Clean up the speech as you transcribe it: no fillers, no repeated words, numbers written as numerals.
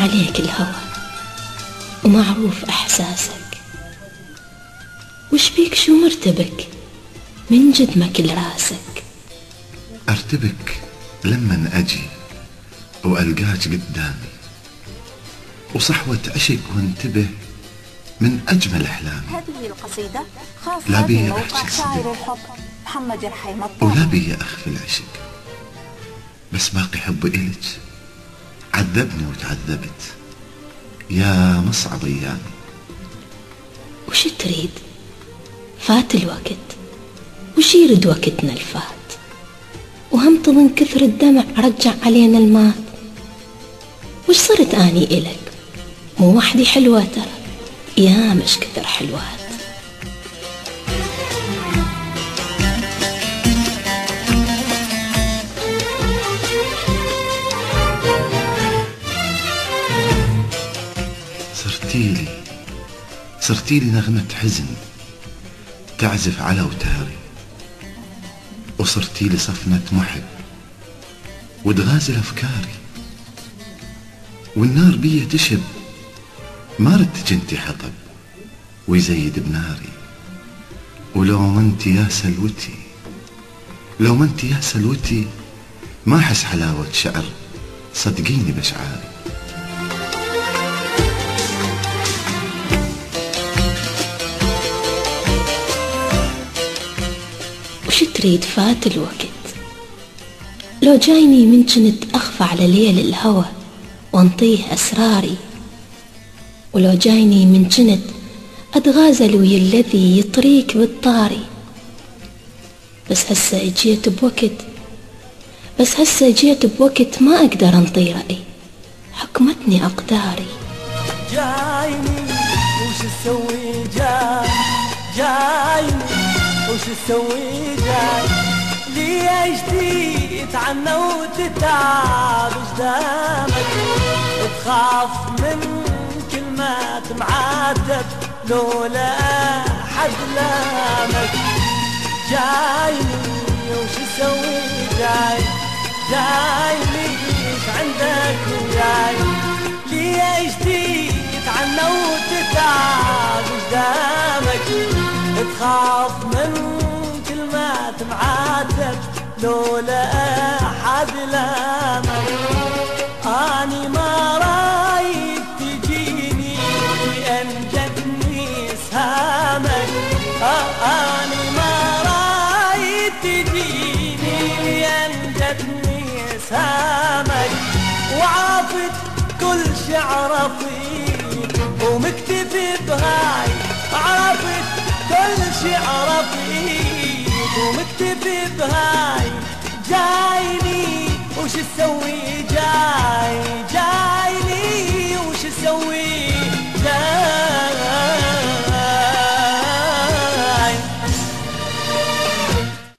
عليك الهوى ومعروف احساسك، وش بيك شو مرتبك من جد ما كل راسك؟ ارتبك لمن اجي والقاك قدامي، وصحوة عشق وانتبه من اجمل احلامي. هذه القصيدة خاصة لا بي بموقع احكي شاعر صدق الحب محمد الحيمة ولا بي اخفي العشق، بس باقي حبي الك عذبني وتعذبت يا مصعب ايامي. وش تريد؟ فات الوقت وش يرد وقتنا الفات، وهم تظن كثر الدمع رجع علينا المات. وش صرت اني الك مو وحدي حلوة ترى، يا مش كثر حلوات. صرتيلي نغمة حزن تعزف على وتاري، وصرتيلي صفنة محب وتغازل أفكاري، والنار بي تشب ما ردت جنتي حطب ويزيد بناري. ولو ما انت يا سلوتي، لو ما انت يا سلوتي ما أحس حلاوة شعر، صدقيني بشعاري. وش تريد؟ فات الوقت لو جايني من جنت أخفى على ليل الهوى وانطيه أسراري، ولو جايني من جنت أتغازل ويا الذي يطريك بالطاري. بس هسه جيت بوقت ما أقدر أنطي رأي، حكمتني أقداري. جايني وش تسوي جايني وش تسوي ليش تتعنى وتتعب قدامك، تخاف من كلمات معاتب لولا حد لامك. جايني وش تسوي جاي ليش عندك ليش تتعنى وتتعب قدامك، تخاف من كلمات معاتب لولا حد لامك. اني ما رايد تجيني لان جتني سهامك، اني ما رايد تجيني لان جتني سهامك، وعافت كل شعر فيك ومكتفي بهاي، عرفت كل شعر فيك ومكتفي بهاي. جايني وش تسوي